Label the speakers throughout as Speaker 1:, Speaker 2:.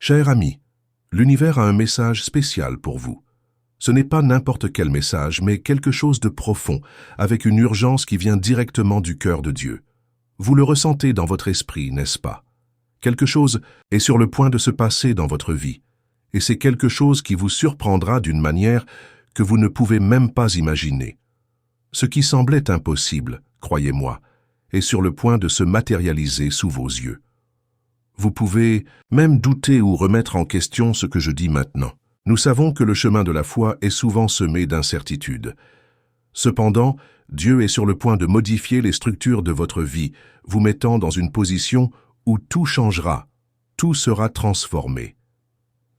Speaker 1: Cher ami, l'univers a un message spécial pour vous. Ce n'est pas n'importe quel message, mais quelque chose de profond, avec une urgence qui vient directement du cœur de Dieu. Vous le ressentez dans votre esprit, n'est-ce pas? Quelque chose est sur le point de se passer dans votre vie, et c'est quelque chose qui vous surprendra d'une manière que vous ne pouvez même pas imaginer. Ce qui semblait impossible, croyez-moi, est sur le point de se matérialiser sous vos yeux. Vous pouvez même douter ou remettre en question ce que je dis maintenant. Nous savons que le chemin de la foi est souvent semé d'incertitudes. Cependant, Dieu est sur le point de modifier les structures de votre vie, vous mettant dans une position où tout changera, tout sera transformé.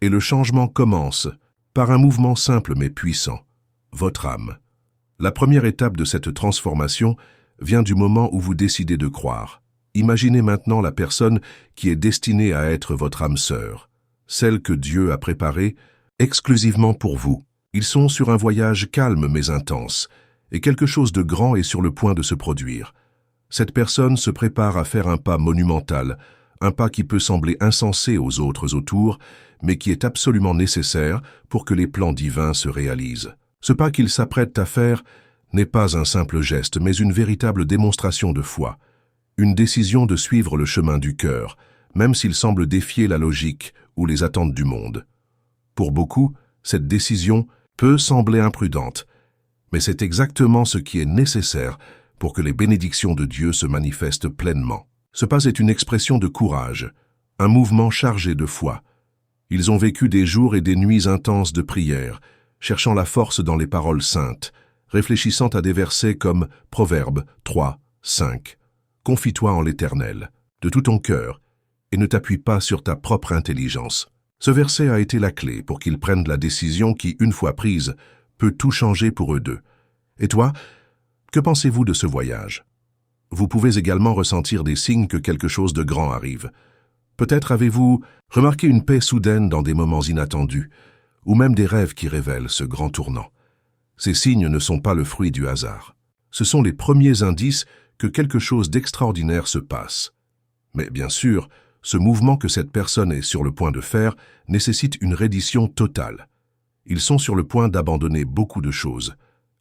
Speaker 1: Et le changement commence par un mouvement simple mais puissant, votre âme. La première étape de cette transformation vient du moment où vous décidez de croire. Imaginez maintenant la personne qui est destinée à être votre âme sœur, celle que Dieu a préparée exclusivement pour vous. Ils sont sur un voyage calme mais intense, et quelque chose de grand est sur le point de se produire. Cette personne se prépare à faire un pas monumental, un pas qui peut sembler insensé aux autres autour, mais qui est absolument nécessaire pour que les plans divins se réalisent. Ce pas qu'il s'apprête à faire n'est pas un simple geste, mais une véritable démonstration de foi, une décision de suivre le chemin du cœur, même s'il semble défier la logique ou les attentes du monde. Pour beaucoup, cette décision peut sembler imprudente, mais c'est exactement ce qui est nécessaire pour que les bénédictions de Dieu se manifestent pleinement. Ce pas est une expression de courage, un mouvement chargé de foi. Ils ont vécu des jours et des nuits intenses de prière, cherchant la force dans les paroles saintes, réfléchissant à des versets comme Proverbes 3, 5. Confie-toi en l'Éternel, de tout ton cœur, et ne t'appuie pas sur ta propre intelligence. Ce verset a été la clé pour qu'ils prennent la décision qui, une fois prise, peut tout changer pour eux deux. Et toi, que pensez-vous de ce voyage? Vous pouvez également ressentir des signes que quelque chose de grand arrive. Peut-être avez-vous remarqué une paix soudaine dans des moments inattendus, ou même des rêves qui révèlent ce grand tournant. Ces signes ne sont pas le fruit du hasard. Ce sont les premiers indices que quelque chose d'extraordinaire se passe. Mais bien sûr, ce mouvement que cette personne est sur le point de faire nécessite une reddition totale. Ils sont sur le point d'abandonner beaucoup de choses.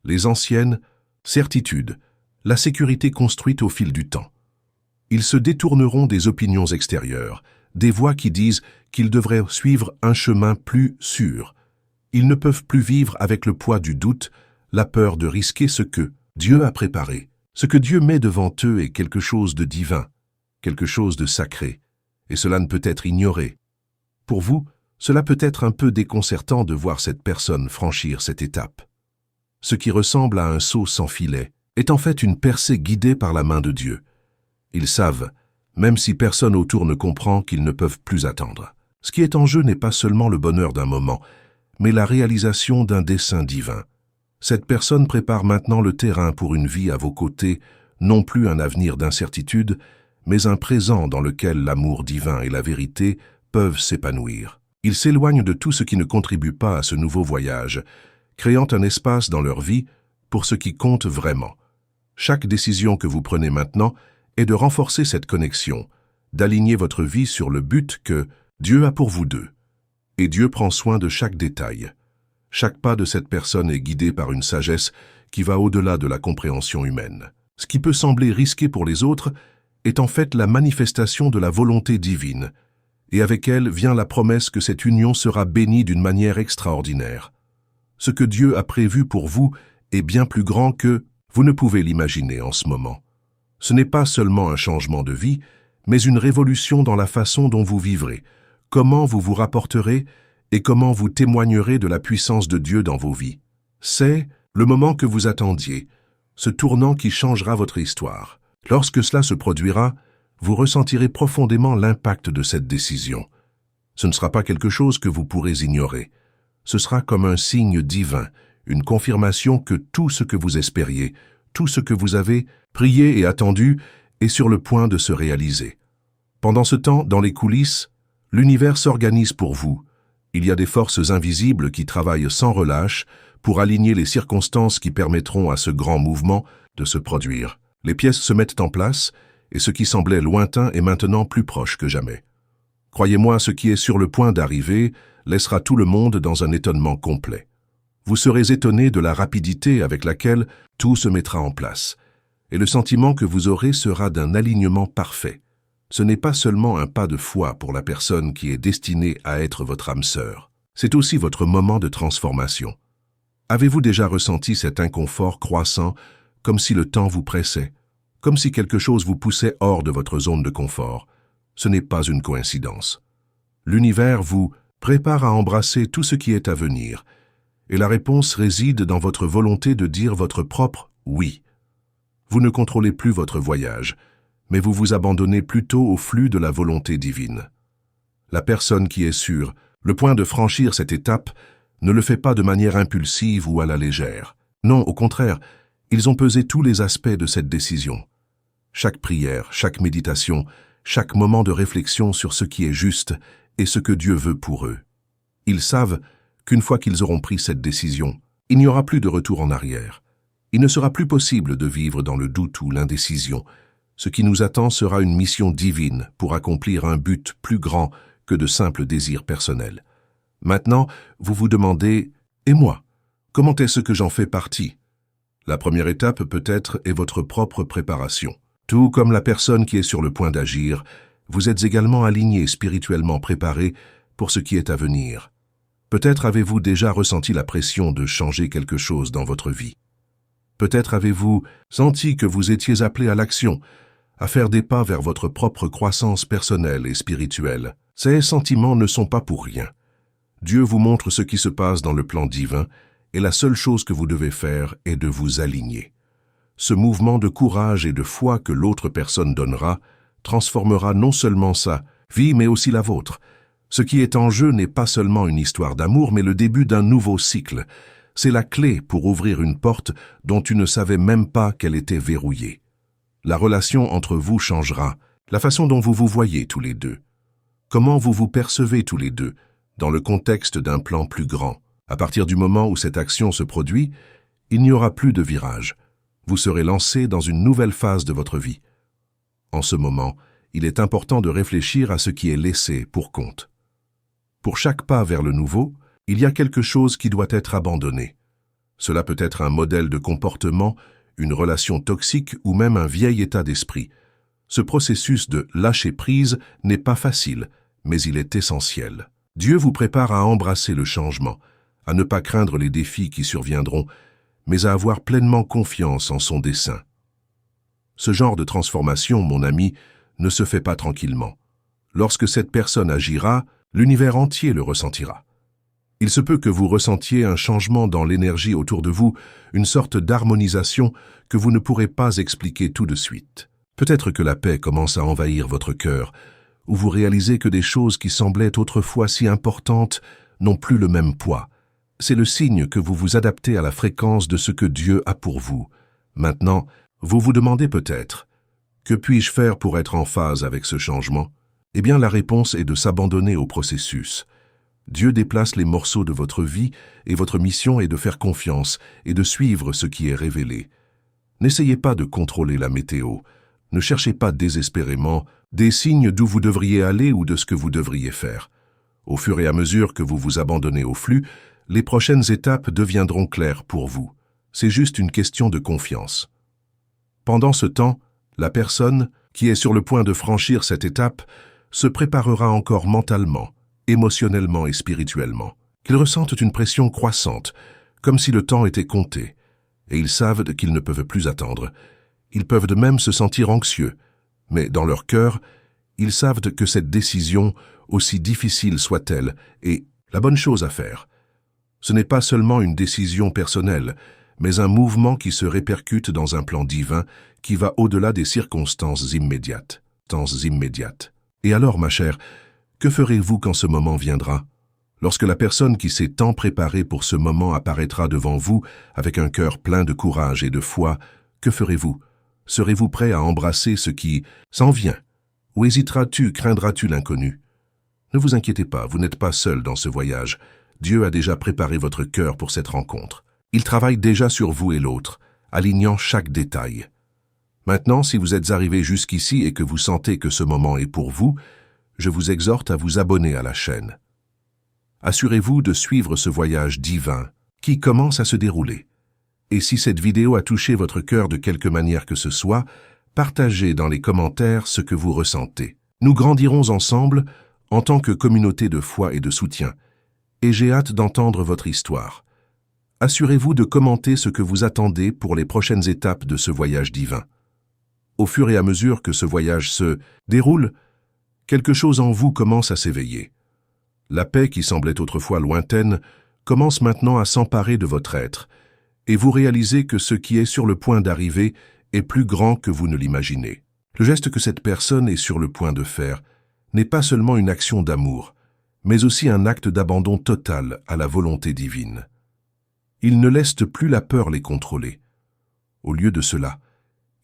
Speaker 1: Les anciennes certitudes, la sécurité construite au fil du temps. Ils se détourneront des opinions extérieures, des voix qui disent qu'ils devraient suivre un chemin plus sûr. Ils ne peuvent plus vivre avec le poids du doute, la peur de risquer ce que Dieu a préparé. Ce que Dieu met devant eux est quelque chose de divin, quelque chose de sacré, et cela ne peut être ignoré. Pour vous, cela peut être un peu déconcertant de voir cette personne franchir cette étape. Ce qui ressemble à un saut sans filet est en fait une percée guidée par la main de Dieu. Ils savent, même si personne autour ne comprend, qu'ils ne peuvent plus attendre. Ce qui est en jeu n'est pas seulement le bonheur d'un moment, mais la réalisation d'un dessein divin. Cette personne prépare maintenant le terrain pour une vie à vos côtés, non plus un avenir d'incertitude, mais un présent dans lequel l'amour divin et la vérité peuvent s'épanouir. Ils s'éloignent de tout ce qui ne contribue pas à ce nouveau voyage, créant un espace dans leur vie pour ce qui compte vraiment. Chaque décision que vous prenez maintenant est de renforcer cette connexion, d'aligner votre vie sur le but que Dieu a pour vous deux. Et Dieu prend soin de chaque détail. Chaque pas de cette personne est guidé par une sagesse qui va au-delà de la compréhension humaine. Ce qui peut sembler risqué pour les autres est en fait la manifestation de la volonté divine, et avec elle vient la promesse que cette union sera bénie d'une manière extraordinaire. Ce que Dieu a prévu pour vous est bien plus grand que vous ne pouvez l'imaginer en ce moment. Ce n'est pas seulement un changement de vie, mais une révolution dans la façon dont vous vivrez, comment vous vous rapporterez et comment vous témoignerez de la puissance de Dieu dans vos vies. C'est le moment que vous attendiez, ce tournant qui changera votre histoire. Lorsque cela se produira, vous ressentirez profondément l'impact de cette décision. Ce ne sera pas quelque chose que vous pourrez ignorer. Ce sera comme un signe divin, une confirmation que tout ce que vous espériez, tout ce que vous avez prié et attendu est sur le point de se réaliser. Pendant ce temps, dans les coulisses, l'univers s'organise pour vous. Il y a des forces invisibles qui travaillent sans relâche pour aligner les circonstances qui permettront à ce grand mouvement de se produire. Les pièces se mettent en place et ce qui semblait lointain est maintenant plus proche que jamais. Croyez-moi, ce qui est sur le point d'arriver laissera tout le monde dans un étonnement complet. Vous serez étonné de la rapidité avec laquelle tout se mettra en place. Et le sentiment que vous aurez sera d'un alignement parfait. Ce n'est pas seulement un pas de foi pour la personne qui est destinée à être votre âme sœur. C'est aussi votre moment de transformation. Avez-vous déjà ressenti cet inconfort croissant, comme si le temps vous pressait, comme si quelque chose vous poussait hors de votre zone de confort? Ce n'est pas une coïncidence. L'univers vous prépare à embrasser tout ce qui est à venir, et la réponse réside dans votre volonté de dire votre propre « oui ». Vous ne contrôlez plus votre voyage, mais vous vous abandonnez plutôt au flux de la volonté divine. La personne qui est sur le point de franchir cette étape ne le fait pas de manière impulsive ou à la légère. Non, au contraire, ils ont pesé tous les aspects de cette décision. Chaque prière, chaque méditation, chaque moment de réflexion sur ce qui est juste et ce que Dieu veut pour eux. Ils savent qu'une fois qu'ils auront pris cette décision, il n'y aura plus de retour en arrière. Il ne sera plus possible de vivre dans le doute ou l'indécision. Ce qui nous attend sera une mission divine pour accomplir un but plus grand que de simples désirs personnels. Maintenant, vous vous demandez « Et moi, comment est-ce que j'en fais partie ?» La première étape peut-être est votre propre préparation. Tout comme la personne qui est sur le point d'agir, vous êtes également aligné, spirituellement préparé pour ce qui est à venir. Peut-être avez-vous déjà ressenti la pression de changer quelque chose dans votre vie. Peut-être avez-vous senti que vous étiez appelé à l'action, à faire des pas vers votre propre croissance personnelle et spirituelle. Ces sentiments ne sont pas pour rien. Dieu vous montre ce qui se passe dans le plan divin et la seule chose que vous devez faire est de vous aligner. Ce mouvement de courage et de foi que l'autre personne donnera transformera non seulement sa vie mais aussi la vôtre. Ce qui est en jeu n'est pas seulement une histoire d'amour mais le début d'un nouveau cycle. C'est la clé pour ouvrir une porte dont tu ne savais même pas qu'elle était verrouillée. La relation entre vous changera, la façon dont vous vous voyez tous les deux. Comment vous vous percevez tous les deux, dans le contexte d'un plan plus grand. À partir du moment où cette action se produit, il n'y aura plus de virage. Vous serez lancé dans une nouvelle phase de votre vie. En ce moment, il est important de réfléchir à ce qui est laissé pour compte. Pour chaque pas vers le nouveau, il y a quelque chose qui doit être abandonné. Cela peut être un modèle de comportement, une relation toxique ou même un vieil état d'esprit. Ce processus de lâcher prise n'est pas facile, mais il est essentiel. Dieu vous prépare à embrasser le changement, à ne pas craindre les défis qui surviendront, mais à avoir pleinement confiance en son dessein. Ce genre de transformation, mon ami, ne se fait pas tranquillement. Lorsque cette personne agira, l'univers entier le ressentira. Il se peut que vous ressentiez un changement dans l'énergie autour de vous, une sorte d'harmonisation que vous ne pourrez pas expliquer tout de suite. Peut-être que la paix commence à envahir votre cœur, ou vous réalisez que des choses qui semblaient autrefois si importantes n'ont plus le même poids. C'est le signe que vous vous adaptez à la fréquence de ce que Dieu a pour vous. Maintenant, vous vous demandez peut-être, que puis-je faire pour être en phase avec ce changement? Eh bien, la réponse est de s'abandonner au processus. Dieu déplace les morceaux de votre vie et votre mission est de faire confiance et de suivre ce qui est révélé. N'essayez pas de contrôler la météo. Ne cherchez pas désespérément des signes d'où vous devriez aller ou de ce que vous devriez faire. Au fur et à mesure que vous vous abandonnez au flux, les prochaines étapes deviendront claires pour vous. C'est juste une question de confiance. Pendant ce temps, la personne qui est sur le point de franchir cette étape se préparera encore mentalement, émotionnellement et spirituellement, qu'ils ressentent une pression croissante, comme si le temps était compté, et ils savent qu'ils ne peuvent plus attendre. Ils peuvent de même se sentir anxieux, mais dans leur cœur, ils savent que cette décision, aussi difficile soit-elle, est la bonne chose à faire. Ce n'est pas seulement une décision personnelle, mais un mouvement qui se répercute dans un plan divin qui va au-delà des circonstances immédiates. Et alors, ma chère, que ferez-vous quand ce moment viendra? Lorsque la personne qui s'est tant préparée pour ce moment apparaîtra devant vous avec un cœur plein de courage et de foi, que ferez-vous? Serez-vous prêt à embrasser ce qui s'en vient? Ou hésiteras-tu, craindras-tu l'inconnu? Ne vous inquiétez pas, vous n'êtes pas seul dans ce voyage. Dieu a déjà préparé votre cœur pour cette rencontre. Il travaille déjà sur vous et l'autre, alignant chaque détail. Maintenant, si vous êtes arrivé jusqu'ici et que vous sentez que ce moment est pour vous, je vous exhorte à vous abonner à la chaîne. Assurez-vous de suivre ce voyage divin qui commence à se dérouler. Et si cette vidéo a touché votre cœur de quelque manière que ce soit, partagez dans les commentaires ce que vous ressentez. Nous grandirons ensemble en tant que communauté de foi et de soutien, et j'ai hâte d'entendre votre histoire. Assurez-vous de commenter ce que vous attendez pour les prochaines étapes de ce voyage divin. Au fur et à mesure que ce voyage se déroule, quelque chose en vous commence à s'éveiller. La paix qui semblait autrefois lointaine commence maintenant à s'emparer de votre être, et vous réalisez que ce qui est sur le point d'arriver est plus grand que vous ne l'imaginez. Le geste que cette personne est sur le point de faire n'est pas seulement une action d'amour, mais aussi un acte d'abandon total à la volonté divine. Ils ne laissent plus la peur les contrôler. Au lieu de cela,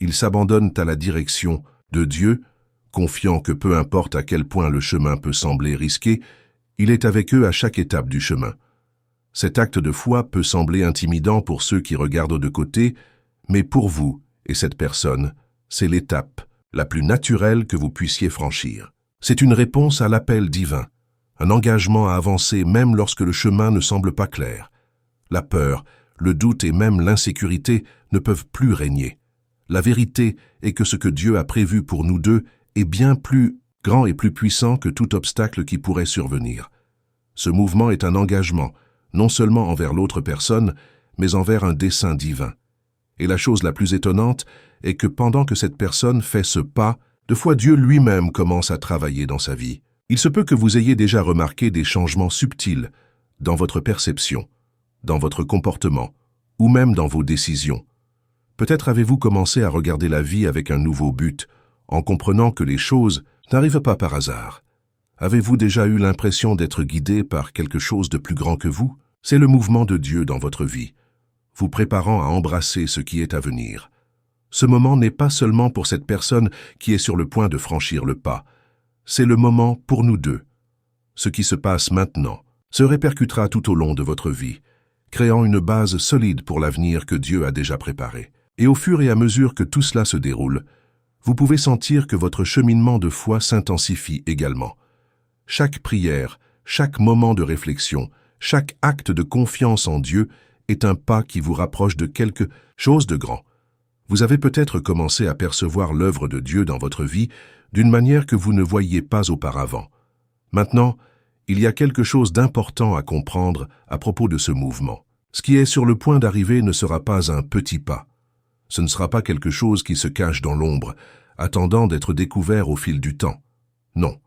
Speaker 1: ils s'abandonnent à la direction de Dieu, confiant que peu importe à quel point le chemin peut sembler risqué, il est avec eux à chaque étape du chemin. Cet acte de foi peut sembler intimidant pour ceux qui regardent de côté, mais pour vous et cette personne, c'est l'étape la plus naturelle que vous puissiez franchir. C'est une réponse à l'appel divin, un engagement à avancer même lorsque le chemin ne semble pas clair. La peur, le doute et même l'insécurité ne peuvent plus régner. La vérité est que ce que Dieu a prévu pour nous deux est bien plus grand et plus puissant que tout obstacle qui pourrait survenir. Ce mouvement est un engagement, non seulement envers l'autre personne, mais envers un dessein divin. Et la chose la plus étonnante est que pendant que cette personne fait ce pas, de fois Dieu lui-même commence à travailler dans sa vie. Il se peut que vous ayez déjà remarqué des changements subtils dans votre perception, dans votre comportement, ou même dans vos décisions. Peut-être avez-vous commencé à regarder la vie avec un nouveau but, en comprenant que les choses n'arrivent pas par hasard. Avez-vous déjà eu l'impression d'être guidé par quelque chose de plus grand que vous? C'est le mouvement de Dieu dans votre vie, vous préparant à embrasser ce qui est à venir. Ce moment n'est pas seulement pour cette personne qui est sur le point de franchir le pas, c'est le moment pour nous deux. Ce qui se passe maintenant se répercutera tout au long de votre vie, créant une base solide pour l'avenir que Dieu a déjà préparé. Et au fur et à mesure que tout cela se déroule, vous pouvez sentir que votre cheminement de foi s'intensifie également. Chaque prière, chaque moment de réflexion, chaque acte de confiance en Dieu est un pas qui vous rapproche de quelque chose de grand. Vous avez peut-être commencé à percevoir l'œuvre de Dieu dans votre vie d'une manière que vous ne voyiez pas auparavant. Maintenant, il y a quelque chose d'important à comprendre à propos de ce mouvement. Ce qui est sur le point d'arriver ne sera pas un petit pas. Ce ne sera pas quelque chose qui se cache dans l'ombre, attendant d'être découvert au fil du temps. Non,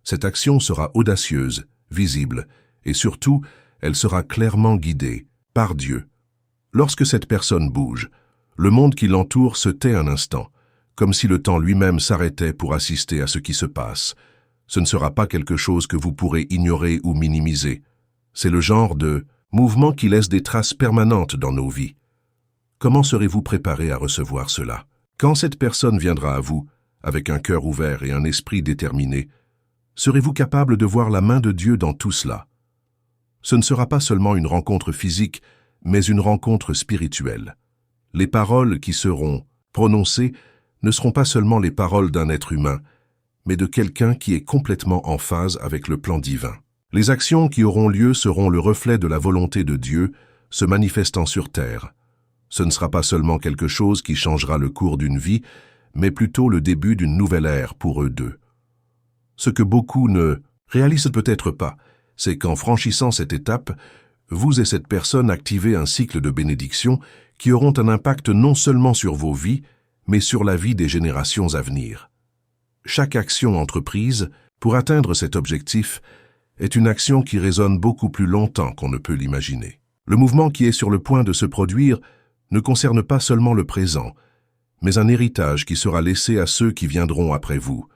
Speaker 1: cette action sera audacieuse, visible, et surtout, elle sera clairement guidée par Dieu. Lorsque cette personne bouge, le monde qui l'entoure se tait un instant, comme si le temps lui-même s'arrêtait pour assister à ce qui se passe. Ce ne sera pas quelque chose que vous pourrez ignorer ou minimiser. C'est le genre de mouvement qui laisse des traces permanentes dans nos vies. Comment serez-vous préparé à recevoir cela? Quand cette personne viendra à vous, avec un cœur ouvert et un esprit déterminé, serez-vous capable de voir la main de Dieu dans tout cela? Ce ne sera pas seulement une rencontre physique, mais une rencontre spirituelle. Les paroles qui seront prononcées ne seront pas seulement les paroles d'un être humain, mais de quelqu'un qui est complètement en phase avec le plan divin. Les actions qui auront lieu seront le reflet de la volonté de Dieu se manifestant sur terre. Ce ne sera pas seulement quelque chose qui changera le cours d'une vie, mais plutôt le début d'une nouvelle ère pour eux deux. Ce que beaucoup ne réalisent peut-être pas, c'est qu'en franchissant cette étape, vous et cette personne activez un cycle de bénédictions qui auront un impact non seulement sur vos vies, mais sur la vie des générations à venir. Chaque action entreprise pour atteindre cet objectif est une action qui résonne beaucoup plus longtemps qu'on ne peut l'imaginer. Le mouvement qui est sur le point de se produire ne concerne pas seulement le présent, mais un héritage qui sera laissé à ceux qui viendront après vous.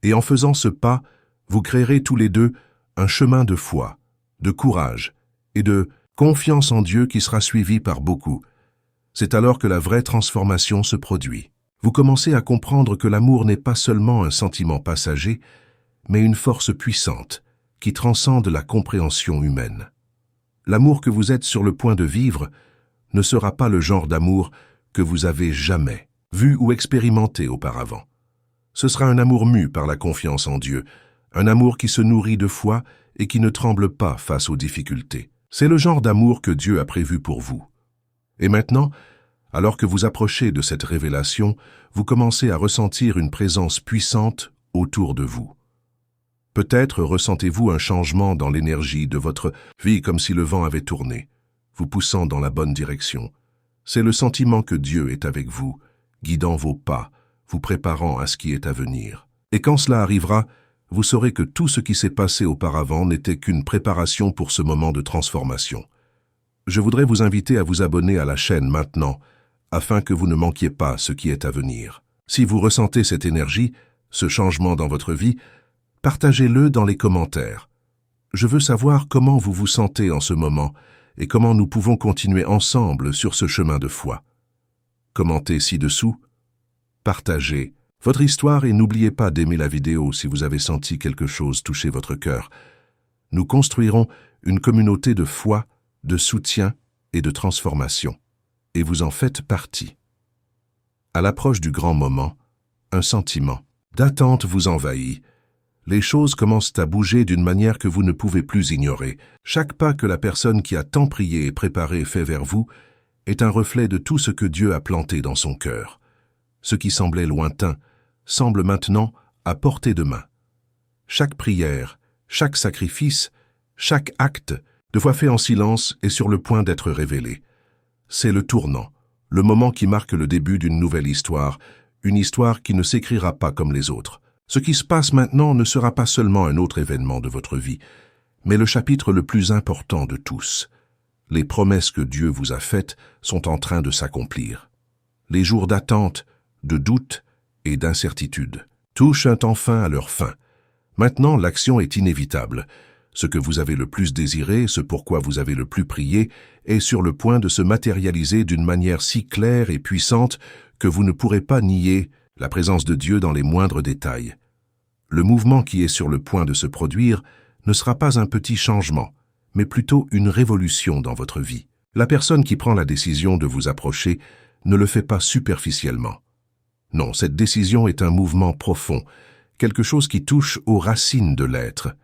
Speaker 1: Et en faisant ce pas, vous créerez tous les deux un chemin de foi, de courage et de confiance en Dieu qui sera suivi par beaucoup. C'est alors que la vraie transformation se produit. Vous commencez à comprendre que l'amour n'est pas seulement un sentiment passager, mais une force puissante qui transcende la compréhension humaine. L'amour que vous êtes sur le point de vivre ne sera pas le genre d'amour que vous avez jamais vu ou expérimenté auparavant. Ce sera un amour mu par la confiance en Dieu, un amour qui se nourrit de foi et qui ne tremble pas face aux difficultés. C'est le genre d'amour que Dieu a prévu pour vous. Et maintenant, alors que vous approchez de cette révélation, vous commencez à ressentir une présence puissante autour de vous. Peut-être ressentez-vous un changement dans l'énergie de votre vie comme si le vent avait tourné, vous poussant dans la bonne direction. C'est le sentiment que Dieu est avec vous, guidant vos pas, vous préparant à ce qui est à venir. Et quand cela arrivera, vous saurez que tout ce qui s'est passé auparavant n'était qu'une préparation pour ce moment de transformation. Je voudrais vous inviter à vous abonner à la chaîne maintenant, afin que vous ne manquiez pas ce qui est à venir. Si vous ressentez cette énergie, ce changement dans votre vie, partagez-le dans les commentaires. Je veux savoir comment vous vous sentez en ce moment et comment nous pouvons continuer ensemble sur ce chemin de foi. Commentez ci-dessous, partagez votre histoire et n'oubliez pas d'aimer la vidéo si vous avez senti quelque chose toucher votre cœur. Nous construirons une communauté de foi, de soutien et de transformation. Et vous en faites partie. À l'approche du grand moment, un sentiment d'attente vous envahit. Les choses commencent à bouger d'une manière que vous ne pouvez plus ignorer. Chaque pas que la personne qui a tant prié et préparé fait vers vous est un reflet de tout ce que Dieu a planté dans son cœur. Ce qui semblait lointain semble maintenant à portée de main. Chaque prière, chaque sacrifice, chaque acte, de fois fait en silence, est sur le point d'être révélé. C'est le tournant, le moment qui marque le début d'une nouvelle histoire, une histoire qui ne s'écrira pas comme les autres. Ce qui se passe maintenant ne sera pas seulement un autre événement de votre vie, mais le chapitre le plus important de tous. Les promesses que Dieu vous a faites sont en train de s'accomplir. Les jours d'attente, de doute et d'incertitude touchent enfin à leur fin. Maintenant, l'action est inévitable. Ce que vous avez le plus désiré, ce pourquoi vous avez le plus prié, est sur le point de se matérialiser d'une manière si claire et puissante que vous ne pourrez pas nier la présence de Dieu dans les moindres détails. Le mouvement qui est sur le point de se produire ne sera pas un petit changement, mais plutôt une révolution dans votre vie. La personne qui prend la décision de vous approcher ne le fait pas superficiellement. Non, cette décision est un mouvement profond, quelque chose qui touche aux racines de l'être.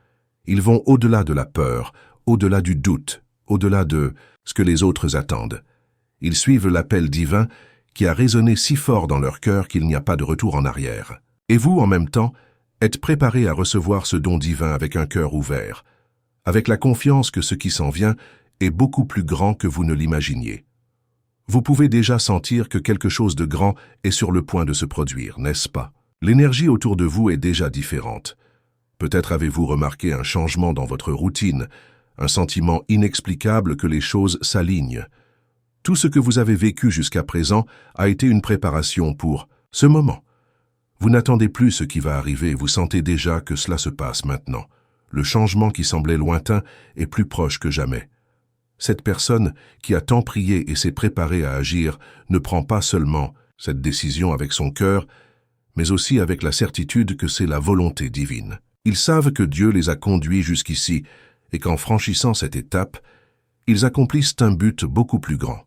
Speaker 1: Ils vont au-delà de la peur, au-delà du doute, au-delà de ce que les autres attendent. Ils suivent l'appel divin qui a résonné si fort dans leur cœur qu'il n'y a pas de retour en arrière. Et vous, en même temps, êtes préparés à recevoir ce don divin avec un cœur ouvert, avec la confiance que ce qui s'en vient est beaucoup plus grand que vous ne l'imaginiez. Vous pouvez déjà sentir que quelque chose de grand est sur le point de se produire, n'est-ce pas? L'énergie autour de vous est déjà différente. Peut-être avez-vous remarqué un changement dans votre routine, un sentiment inexplicable que les choses s'alignent. Tout ce que vous avez vécu jusqu'à présent a été une préparation pour ce moment. Vous n'attendez plus ce qui va arriver, vous sentez déjà que cela se passe maintenant. Le changement qui semblait lointain est plus proche que jamais. Cette personne qui a tant prié et s'est préparée à agir ne prend pas seulement cette décision avec son cœur, mais aussi avec la certitude que c'est la volonté divine. Ils savent que Dieu les a conduits jusqu'ici et qu'en franchissant cette étape, ils accomplissent un but beaucoup plus grand.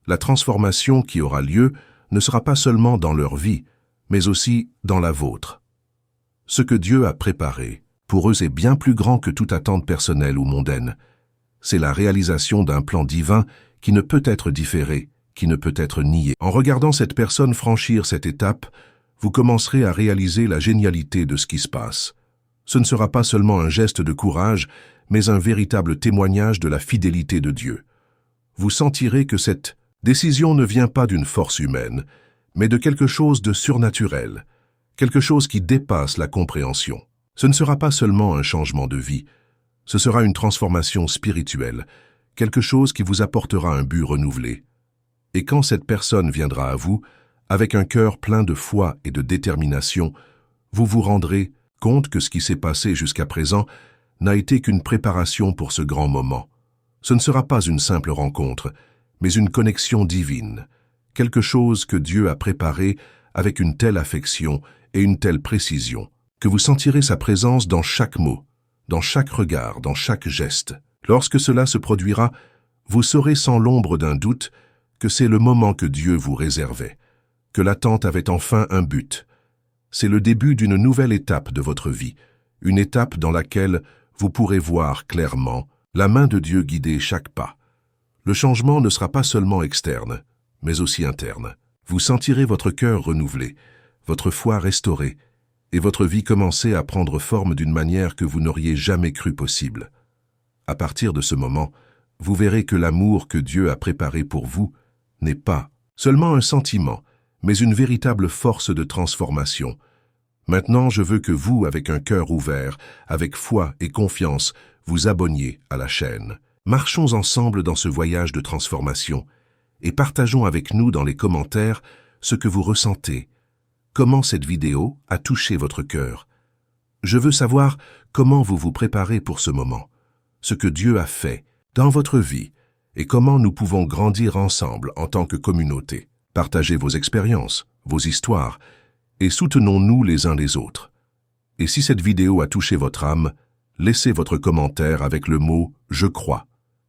Speaker 1: La transformation qui aura lieu ne sera pas seulement dans leur vie, mais aussi dans la vôtre. Ce que Dieu a préparé, pour eux, est bien plus grand que toute attente personnelle ou mondaine. C'est la réalisation d'un plan divin qui ne peut être différé, qui ne peut être nié. En regardant cette personne franchir cette étape, vous commencerez à réaliser la génialité de ce qui se passe. Ce ne sera pas seulement un geste de courage, mais un véritable témoignage de la fidélité de Dieu. Vous sentirez que cette décision ne vient pas d'une force humaine, mais de quelque chose de surnaturel, quelque chose qui dépasse la compréhension. Ce ne sera pas seulement un changement de vie, ce sera une transformation spirituelle, quelque chose qui vous apportera un but renouvelé. Et quand cette personne viendra à vous, avec un cœur plein de foi et de détermination, vous vous rendrez compte que ce qui s'est passé jusqu'à présent n'a été qu'une préparation pour ce grand moment. Ce ne sera pas une simple rencontre, mais une connexion divine, quelque chose que Dieu a préparé avec une telle affection et une telle précision, que vous sentirez sa présence dans chaque mot, dans chaque regard, dans chaque geste. Lorsque cela se produira, vous saurez sans l'ombre d'un doute que c'est le moment que Dieu vous réservait, que l'attente avait enfin un but. C'est le début d'une nouvelle étape de votre vie, une étape dans laquelle vous pourrez voir clairement la main de Dieu guider chaque pas. Le changement ne sera pas seulement externe, mais aussi interne. Vous sentirez votre cœur renouvelé, votre foi restaurée, et votre vie commencer à prendre forme d'une manière que vous n'auriez jamais cru possible. À partir de ce moment, vous verrez que l'amour que Dieu a préparé pour vous n'est pas seulement un sentiment, mais une véritable force de transformation. Maintenant, je veux que vous, avec un cœur ouvert, avec foi et confiance, vous abonniez à la chaîne. Marchons ensemble dans ce voyage de transformation et partageons avec nous dans les commentaires ce que vous ressentez. Comment cette vidéo a touché votre cœur? Je veux savoir comment vous vous préparez pour ce moment, ce que Dieu a fait dans votre vie et comment nous pouvons grandir ensemble en tant que communauté. Partagez vos expériences, vos histoires et soutenons-nous les uns les autres. Et si cette vidéo a touché votre âme, laissez votre commentaire avec le mot « Je crois »,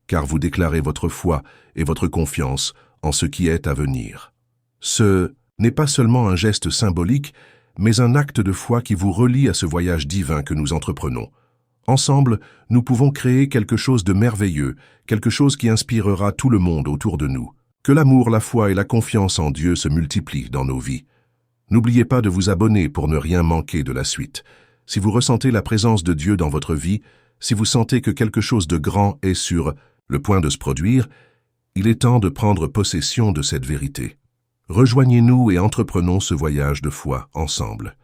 Speaker 1: car vous déclarez votre foi et votre confiance en ce qui est à venir. Ce n'est pas seulement un geste symbolique, mais un acte de foi qui vous relie à ce voyage divin que nous entreprenons. Ensemble, nous pouvons créer quelque chose de merveilleux, quelque chose qui inspirera tout le monde autour de nous. Que l'amour, la foi et la confiance en Dieu se multiplient dans nos vies. N'oubliez pas de vous abonner pour ne rien manquer de la suite. Si vous ressentez la présence de Dieu dans votre vie, si vous sentez que quelque chose de grand est sur le point de se produire, il est temps de prendre possession de cette vérité. Rejoignez-nous et entreprenons ce voyage de foi ensemble.